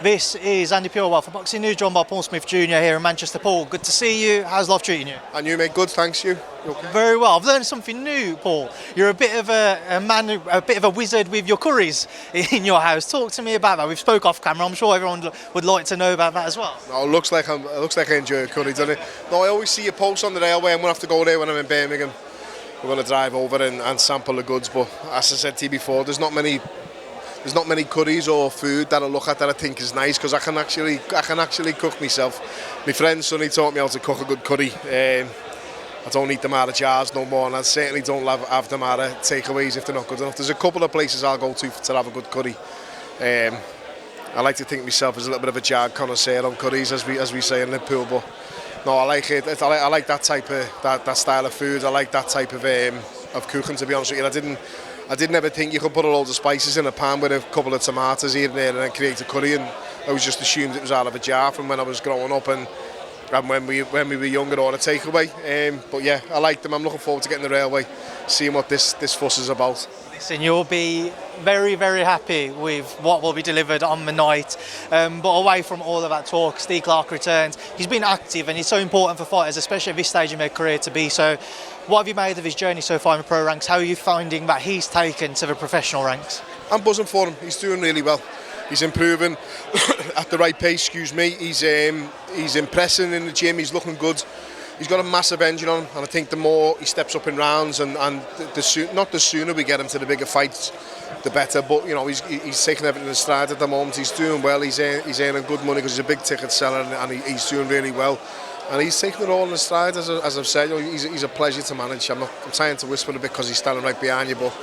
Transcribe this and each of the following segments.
This is Andi Purewal for Boxing News, joined by Paul Smith Jr. here in Manchester. Paul, good to see you. How's life treating you? And you, mate? Good, thanks. You okay? Very well. I've learned something new, Paul. You're a bit of a man, a bit of a wizard with your curries in your house. Talk to me about that. We've spoke off camera. I'm sure everyone would like to know about that as well. No, it looks like I enjoy a curry, doesn't it? No, I always see your posts on the railway. I'm gonna have to go there when I'm in Birmingham. We're gonna drive over and sample the goods. But as I said to you before, there's not many curries or food that I look at that I think is nice, because I can actually cook myself. My friend Sonny taught me how to cook a good curry. I don't eat them out of jars no more, and I certainly don't have them out of takeaways if they're not good enough. There's a couple of places I'll go to have a good curry. I like to think of myself as a little bit of a jar connoisseur on curries, as we say in Liverpool. But no, I like it. I like that type of that style of food. I like that type of cooking. To be honest with you, I didn't ever think you could put a load of spices in a pan with a couple of tomatoes here and there and then create a curry, and I was just assumed it was out of a jar from when I was growing up and when we were younger, or a takeaway. But yeah, I like them. I'm looking forward to getting the railway, seeing what this fuss is about. Listen, you'll be very, very happy with what will be delivered on the night. But away from all of that talk, Ste Clarke returns. He's been active, and it's so important for fighters, especially at this stage in their career, to be so. What have you made of his journey so far in the pro ranks? How are you finding that he's taken to the professional ranks? I'm buzzing for him. He's doing really well. He's improving at the right pace. Excuse me. He's impressing in the gym. He's looking good. He's got a massive engine on him, and I think the more he steps up in rounds and the sooner we get him to the bigger fights, the better. But you know, he's taking everything in stride at the moment. He's doing well. He's earning good money because he's a big ticket seller, and he's doing really well. And he's taking it all in stride, as I've said. You know, he's a pleasure to manage. I'm trying to whisper a bit because he's standing right behind you, but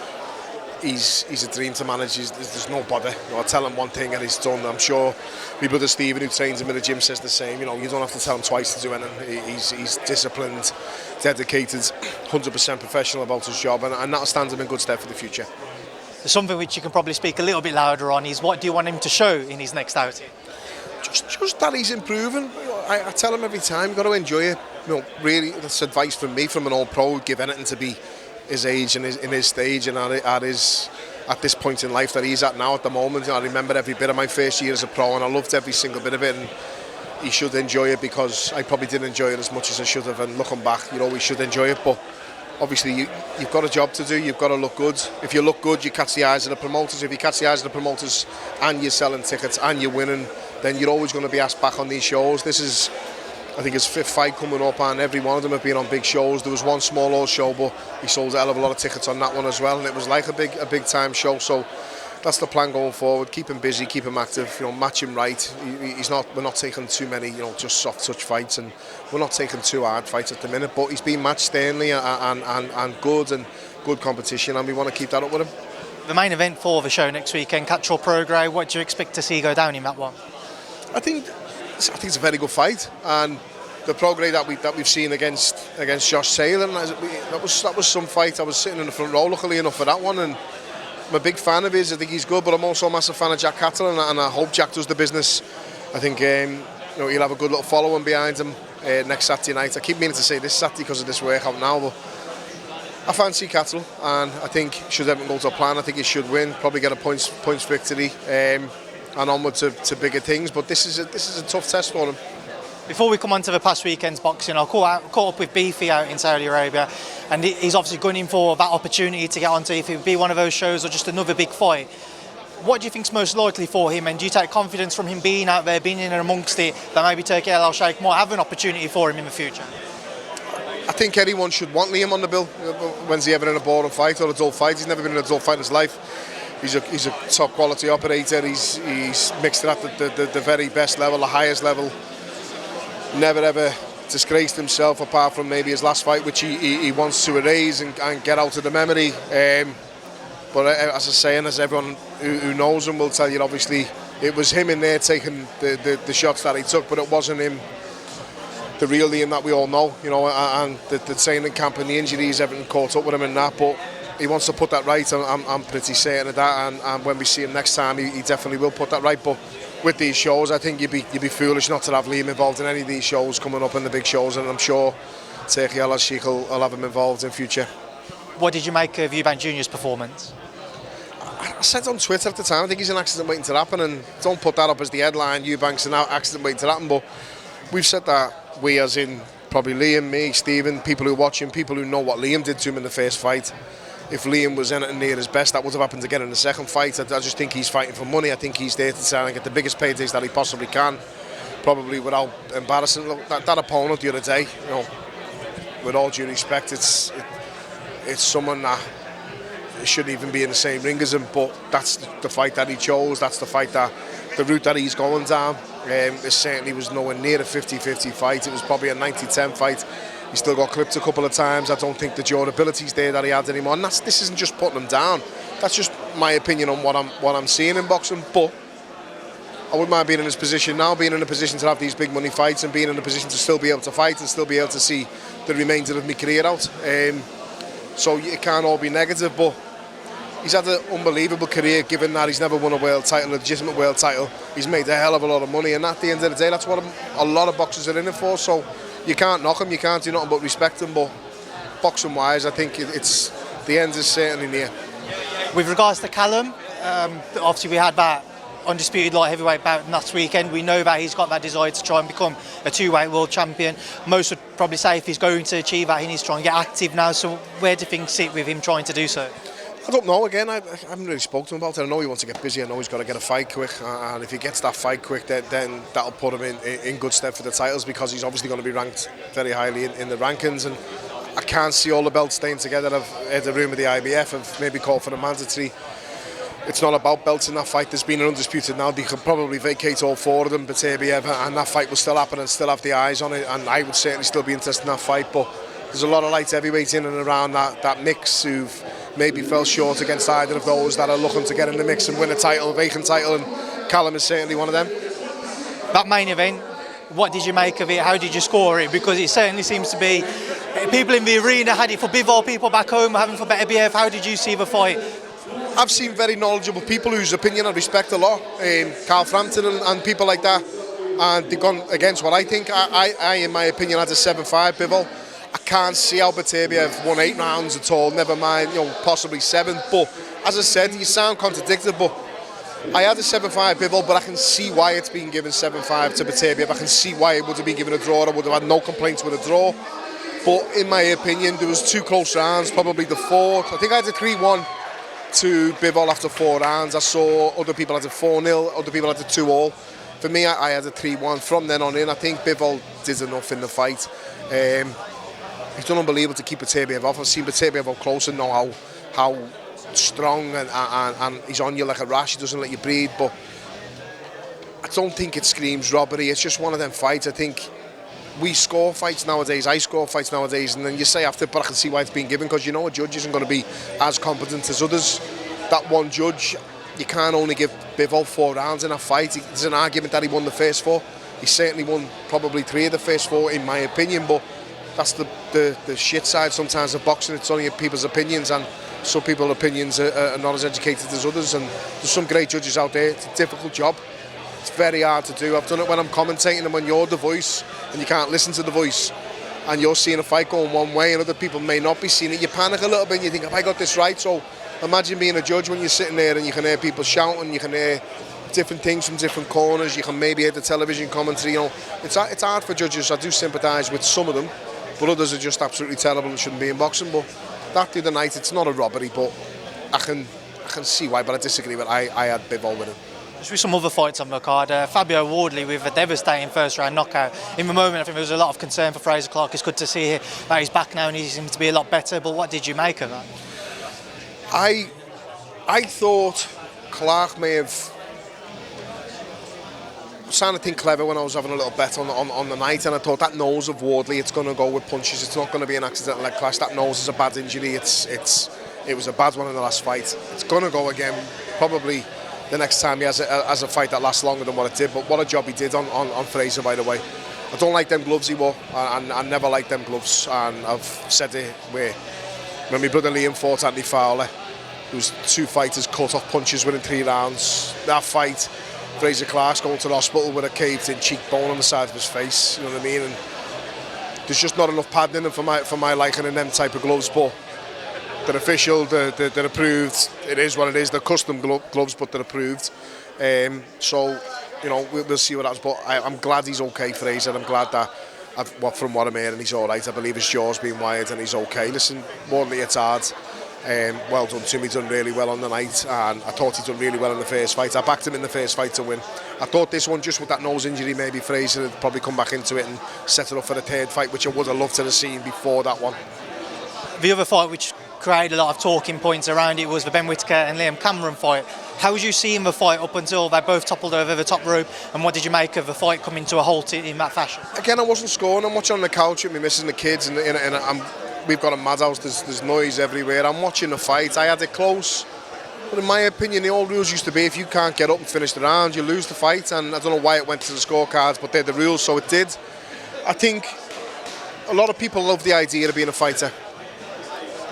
he's a dream to manage. There's no bother. You know, I tell him one thing and he's done. I'm sure my brother Stephen, who trains him in the gym, says the same. You know, you don't have to tell him twice to do anything. He's disciplined, dedicated, 100% professional about his job, and that'll stand him in good stead for the future. There's something which you can probably speak a little bit louder on is, what do you want him to show in his next outing? Just that he's improving. I tell him every time, you've got to enjoy it. You know, really, that's advice from me, from an old pro. Give anything to be his age and in his stage and at this point in life that he's at now at the moment. You know, I remember every bit of my first year as a pro, and I loved every single bit of it. And he should enjoy it, because I probably didn't enjoy it as much as I should have. And looking back, you know, we should enjoy it. But obviously, you've got a job to do. You've got to look good. If you look good, you catch the eyes of the promoters. If you catch the eyes of the promoters and you're selling tickets and you're winning, then you're always going to be asked back on these shows. This is, I think, his 5th fight coming up, and every one of them have been on big shows. There was one small old show, but he sold a hell of a lot of tickets on that one as well, and it was like a big time show. So that's the plan going forward. Keep him busy, keep him active. You know, match him right. We're not taking too many, you know, just soft touch fights, and we're not taking too hard fights at the minute. But he's been matched sternly and good competition, and we want to keep that up with him. The main event for the show next weekend, Catterall-Prograis. What do you expect to see go down in that one? I think it's a very good fight, and the Prograis that we've seen against Josh Taylor, and that was some fight. I was sitting in the front row, luckily enough, for that one, and I'm a big fan of his. I think he's good, but I'm also a massive fan of Jack Catterall, and I hope Jack does the business. I think you know, he'll have a good little following behind him next Saturday night. I keep meaning to say this Saturday because of this workout now, but I fancy Catterall, and I think should everything go to plan, I think he should win, probably get a points victory. And onward to bigger things, but this is a tough test for him. Before we come on to the past weekend's boxing, I caught up with Beefy out in Saudi Arabia, and he's obviously gunning for that opportunity to get onto, if it would be one of those shows or just another big fight. What do you think's most likely for him, and do you take confidence from him being out there, being in and amongst it, that maybe Turkey Al Sheikh might have an opportunity for him in the future? I think anyone should want Liam on the bill. When's he ever in a boring fight or a dull fight? He's never been in a dull fight in his life. He's a top quality operator. He's mixed it at the very best level, the highest level. Never ever disgraced himself, apart from maybe his last fight, which he wants to erase and get out of the memory. But as I say, and as everyone who knows him will tell you, obviously it was him in there taking the shots that he took, but it wasn't him, the real Liam that we all know. You know, and the training camp and the injuries, everything caught up with him in that. But he wants to put that right. I'm pretty certain of that, and when we see him next time, he definitely will put that right. But with these shows, I think you'd be foolish not to have Liam involved in any of these shows coming up in the big shows, and I'm sure Turkey Al Sheikh will have him involved in future. What did you make of Eubank Jr.'s performance? I said on Twitter at the time, I think he's an accident waiting to happen, and don't put that up as the headline, Eubank's an accident waiting to happen, but we've said that, we as in probably Liam, me, Stephen, people who watch him, people who know what Liam did to him in the first fight. If Liam was anything near his best, that would have happened again in the second fight. I just think he's fighting for money. I think he's there to try and get the biggest paydays that he possibly can, probably without embarrassing. Look, that opponent the other day, you know, with all due respect, it's someone that shouldn't even be in the same ring as him, but that's the fight that he chose, that's the fight that, the route that he's going down. It certainly was nowhere near a 50-50 fight, it was probably a 90-10 fight. He still got clipped a couple of times. I don't think the durability's there that he had anymore, and this isn't just putting him down, that's just my opinion on what I'm seeing in boxing. But I wouldn't mind being in this position now, being in a position to have these big money fights and being in a position to still be able to fight and still be able to see the remainder of my career out. So it can't all be negative, but he's had an unbelievable career given that he's never won a world title, a legitimate world title. He's made a hell of a lot of money, and at the end of the day, that's what a lot of boxers are in it for. So you can't knock him, you can't do nothing but respect him, but boxing-wise, I think it's the end is certainly near. With regards to Callum, obviously we had that undisputed light heavyweight bout last weekend. We know that he's got that desire to try and become a two-weight world champion. Most would probably say if he's going to achieve that, he needs to try and get active now. So where do things sit with him trying to do so? I don't know, again, I haven't really spoken to him about it. I know he wants to get busy, I know he's got to get a fight quick, and if he gets that fight quick, then that'll put him in good stead for the titles, because he's obviously going to be ranked very highly in the rankings, and I can't see all the belts staying together. I've heard the rumour the IBF have maybe called for a mandatory. It's not about belts in that fight. There's been an undisputed now. They could probably vacate all four of them, Beterbiev, and that fight will still happen and still have the eyes on it, and I would certainly still be interested in that fight. But there's a lot of light heavyweights in and around that mix who've maybe fell short against either of those that are looking to get in the mix and win a title, a vacant title, and Callum is certainly one of them. That main event, what did you make of it? How did you score it? Because it certainly seems to be, people in the arena had it for Bivol, people back home having for Beterbiev. How did you see the fight? I've seen very knowledgeable people whose opinion I respect a lot, Carl Frampton and people like that, and they've gone against what I think. I in my opinion, had a 7-5 Bivol. I can't see how Beterbiev won 8 rounds at all, never mind, you know, possibly 7. But as I said, you sound contradicted, but I had a 7-5 Bivol, but I can see why it's been given 7-5 to Beterbiev. I can see why it would have been given a draw. I would have had no complaints with a draw. But in my opinion, there was 2 close rounds, probably the 4th. I think I had a 3-1 to Bivol after 4 rounds. I saw other people had a 4-0, other people had a 2-all. For me, I had a 3-1. From then on in, I think Bivol did enough in the fight. He's done unbelievable to keep Beterbiev off. I've seen Beterbiev up close and know how strong and he's on you like a rash. He doesn't let you breathe, but I don't think it screams robbery. It's just one of them fights. I think we score fights nowadays, I score fights nowadays, and then you say after, but I can see why it's been given, because you know a judge isn't going to be as competent as others. That one judge, you can't only give Bivol 4 rounds in a fight. There's an argument that he won the first 4. He certainly won probably 3 of the first 4 in my opinion, but that's the shit side sometimes of boxing. It's only people's opinions, and some people's opinions are not as educated as others, and there's some great judges out there. It's a difficult job. It's very hard to do. I've done it when I'm commentating, and when you're the voice and you can't listen to the voice and you're seeing a fight going one way and other people may not be seeing it, you panic a little bit and you think, have I got this right? So imagine being a judge when you're sitting there and you can hear people shouting, you can hear different things from different corners, you can maybe hear the television commentary. You know, it's hard for judges. I do sympathise with some of them, but others are just absolutely terrible and shouldn't be in boxing. But that the other night, it's not a robbery, but I can see why, but I disagree with I had Bivol with him. There's some other fights on the card. Fabio Wardley with a devastating first round knockout. In the moment, I think there was a lot of concern for Fraser Clarke. It's good to see that he's back now and he seems to be a lot better, but what did you make of that? I thought Clarke may have started to think clever when I was having a little bet on the night, and I thought that nose of Wardley, it's going to go with punches. It's not going to be an accidental leg clash. That nose is a bad injury. It was a bad one in the last fight. It's going to go again, probably the next time he has a fight that lasts longer than what it did. But what a job he did on Fraser, by the way. I don't like them gloves he wore. I never liked them gloves, and I've said it when my brother Liam fought Andy Fowler, there was 2 fighters cut off punches within 3 rounds. That fight, Fraser Clarke's going to the hospital with a caved-in cheekbone on the side of his face. You know what I mean? And there's just not enough padding in them for my liking in them type of gloves. But they're official, they're approved. It is what it is. They're custom gloves, but they're approved. So, you know, we'll see what happens. But I'm glad he's okay, Fraser. I'm glad that, from what I'm hearing, he's all right. I believe his jaw's been wired and he's okay. Listen, Wardley, it's hard. Well done to him. He's done really well on the night, and I thought he'd done really well in the first fight. I backed him in the first fight to win. I thought this one, just with that nose injury, maybe Fraser would probably come back into it and set it up for the third fight, which I would have loved to have seen before that one. The other fight which created a lot of talking points around it was the Ben Whittaker and Liam Cameron fight. How was you seeing the fight up until they both toppled over the top rope, and what did you make of the fight coming to a halt in that fashion? Again, I wasn't scoring. I'm watching on the couch with me missus and the kids, and we've got a madhouse. There's noise everywhere. I'm watching the fight. I had it close, but in my opinion, the old rules used to be if you can't get up and finish the round, you lose the fight. And I don't know why it went to the scorecards, but they're the rules, so it did. I think a lot of people love the idea of being a fighter.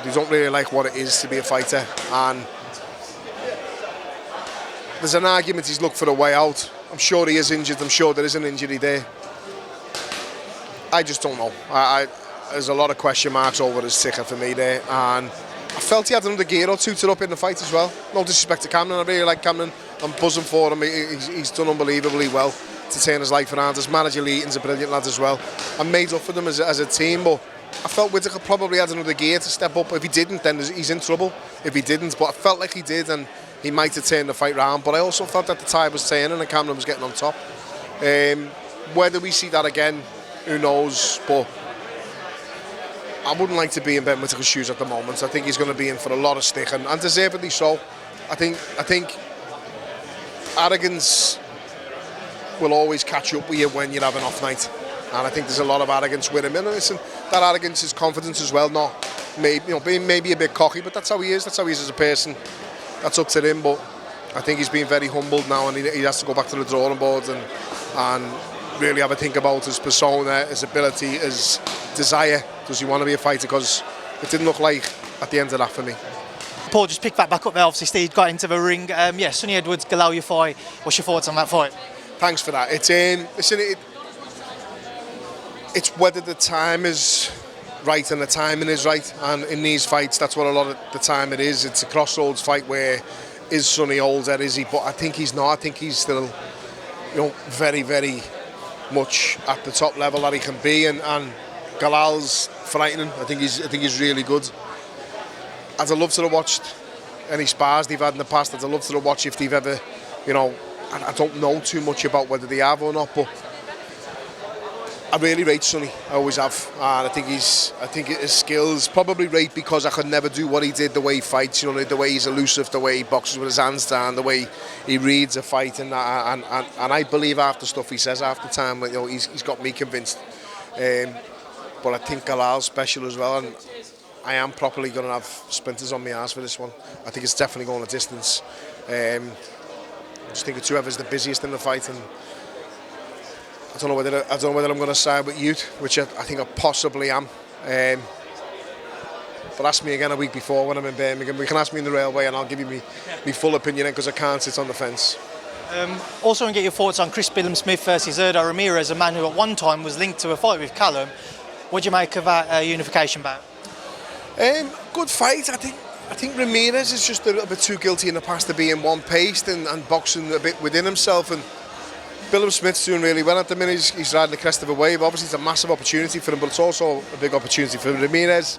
They don't really like what it is to be a fighter, and there's an argument he's looked for a way out. I'm sure he is injured. I'm sure there is an injury there. I just don't know. There's a lot of question marks over his ticker for me there, and I felt he had another gear or two to up in the fight as well. No disrespect to Cameron, I really like Cameron. I'm buzzing for him. He's done unbelievably well to turn his life around. His manager Leighton's a brilliant lad as well. I made up for them as a team, but I felt Whittaker probably had another gear to step up. If he didn't, then he's in trouble. If he didn't, but I felt like he did, and he might have turned the fight round. But I also felt that the tide was turning and Cameron was getting on top. Whether we see that again, who knows? But I wouldn't like to be in Ben Whittaker's shoes at the moment. I think he's going to be in for a lot of stick, and deservedly so. I think arrogance will always catch up with you when you have an off night, and I think there's a lot of arrogance with him. And listen, that arrogance is confidence as well. Not maybe, you know, being maybe a bit cocky, but that's how he is. That's how he is as a person. That's up to him. But I think he's been very humbled now, and he has to go back to the drawing board and really have a think about his persona, his ability, his desire. Does he want to be a fighter? Because it didn't look like at the end of that for me. Paul, just pick that back up there. Obviously, Steve got into the ring. Yeah, Sonny Edwards-Yafai. What's your thoughts on that fight? Thanks for that. It's whether the time is right and the timing is right, and in these fights, that's what a lot of the time it is. It's a crossroads fight where is Sonny older, is he? But I think he's not. I think he's still, you know, very, very much at the top level that he can be, and Galal's frightening. I think he's really good. I'd love to have watched any spars they've had in the past. I'd love to have watched if they've ever, you know, I don't know too much about whether they have or not, but I really rate Sonny. I always have, and I think his skills probably rate because I could never do what he did, the way he fights, you know, the way he's elusive, the way he boxes with his hands down, the way he reads a fight, and I believe half the stuff he says half the time. You know, he's got me convinced. But I think Galal's special as well, and I am properly going to have splinters on my arse for this one. I think it's definitely going a distance. I just think it's whoever's the busiest in the fight, and I don't know whether I'm going to side with Ute, which I think I possibly am. But ask me again a week before when I'm in Birmingham. You can ask me in the railway, and I'll give you my full opinion because I can't sit on the fence. Also, want to get your thoughts on Billam-Smith versus Ramirez, a man who at one time was linked to a fight with Callum. What do you make of that unification bout? Good fight. I think Ramirez is just a little bit too guilty in the past to be in one pace and boxing a bit within himself. And Billam-Smith's doing really well at the minute. He's riding the crest of a wave. Obviously, it's a massive opportunity for him, but it's also a big opportunity for Ramirez.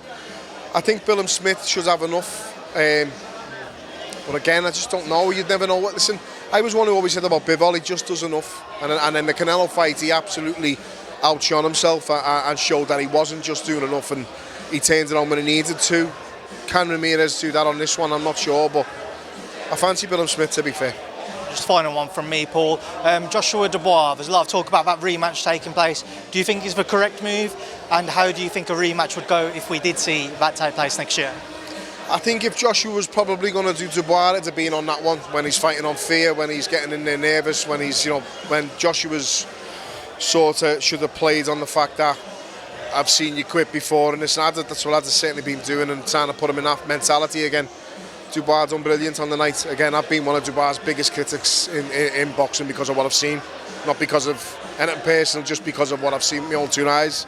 I think Billam-Smith should have enough. But again, I just don't know. You'd never know what. Listen, I was one who always said about Bivol, he just does enough. And in the Canelo fight, he absolutely outshone himself and showed that he wasn't just doing enough, and he turned it on when he needed to. Can Ramirez do that on this one? I'm not sure, but I fancy Billam-Smith, to be fair. Just final one from me, Paul. Joshua Dubois, there's a lot of talk about that rematch taking place. Do you think it's the correct move? And how do you think a rematch would go if we did see that take place next year? I think if Joshua was probably going to do Dubois, it'd have been on that one, when he's fighting on fear, when he's getting in there nervous, when he's, you know, when Joshua's sort of should have played on the fact that I've seen you quit before, and that's what I've certainly been doing, and trying to put him in that mentality again. Dubois done brilliant on the night. Again, I've been one of Dubois' biggest critics in boxing because of what I've seen, not because of anything personal, just because of what I've seen with my own two eyes.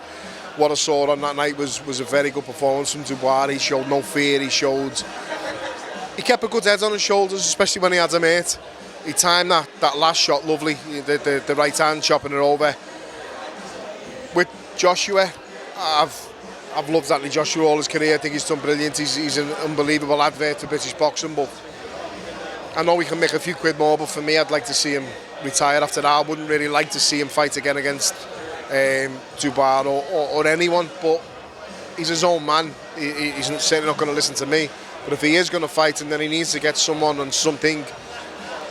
what I saw on that night was a very good performance from Dubois. He showed no fear. He kept a good head on his shoulders, especially when he had a mate. He timed that last shot lovely, the right hand chopping it over. With Joshua, I've loved Anthony Joshua all his career. I think he's done brilliant. He's an unbelievable advert for British boxing, but I know we can make a few quid more, but for me, I'd like to see him retire after that. I wouldn't really like to see him fight again against Dubois or anyone, but he's his own man. He's certainly not going to listen to me. But if he is going to fight, and then he needs to get someone on something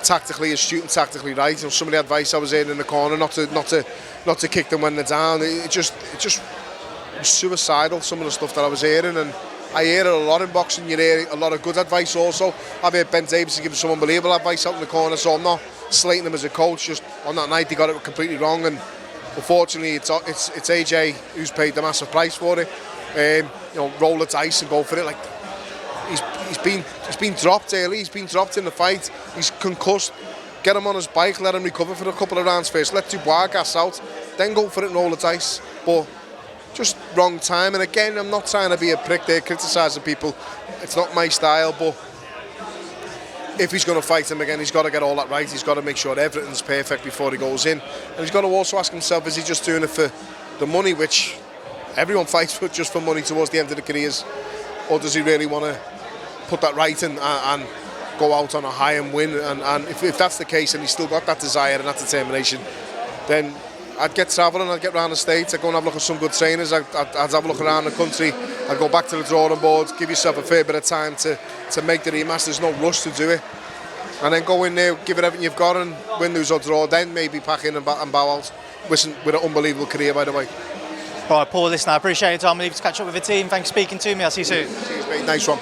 tactically astute and tactically right. You know, some of the advice I was hearing in the corner, not to kick them when they're down. It just was suicidal, some of the stuff that I was hearing, and I hear it a lot in boxing. You hear a lot of good advice also. I've heard Ben Davis give some unbelievable advice out in the corner, so I'm not slating him as a coach. Just on that night, he got it completely wrong, and unfortunately, it's AJ who's paid the massive price for it. You know, roll the dice and go for it. Like he's been dropped early. He's been dropped in the fight. He's concussed. Get him on his bike. Let him recover for a couple of rounds first. Let Dubois gas out. Then go for it and roll the dice. But just wrong time. And again, I'm not trying to be a prick there, criticising people. It's not my style. But if he's going to fight him again, he's got to get all that right. He's got to make sure everything's perfect before he goes in. And he's got to also ask himself, is he just doing it for the money, which everyone fights for, just for money towards the end of the careers? Or does he really want to put that right in and go out on a high and win? And if that's the case, and he's still got that desire and that determination, then I'd get travelling, I'd get around the States, I'd go and have a look at some good trainers, I'd have a look around the country, I'd go back to the drawing board, give yourself a fair bit of time to make the rematch. There's no rush to do it. And then go in there, give it everything you've got, and win, lose or draw, then maybe pack in and bow out. Listen, with an unbelievable career, by the way. All right, Paul, listen, I appreciate your time. I'll leave you to catch up with the team. Thanks for speaking to me. I'll see you soon. Cheers, mate. Nice one.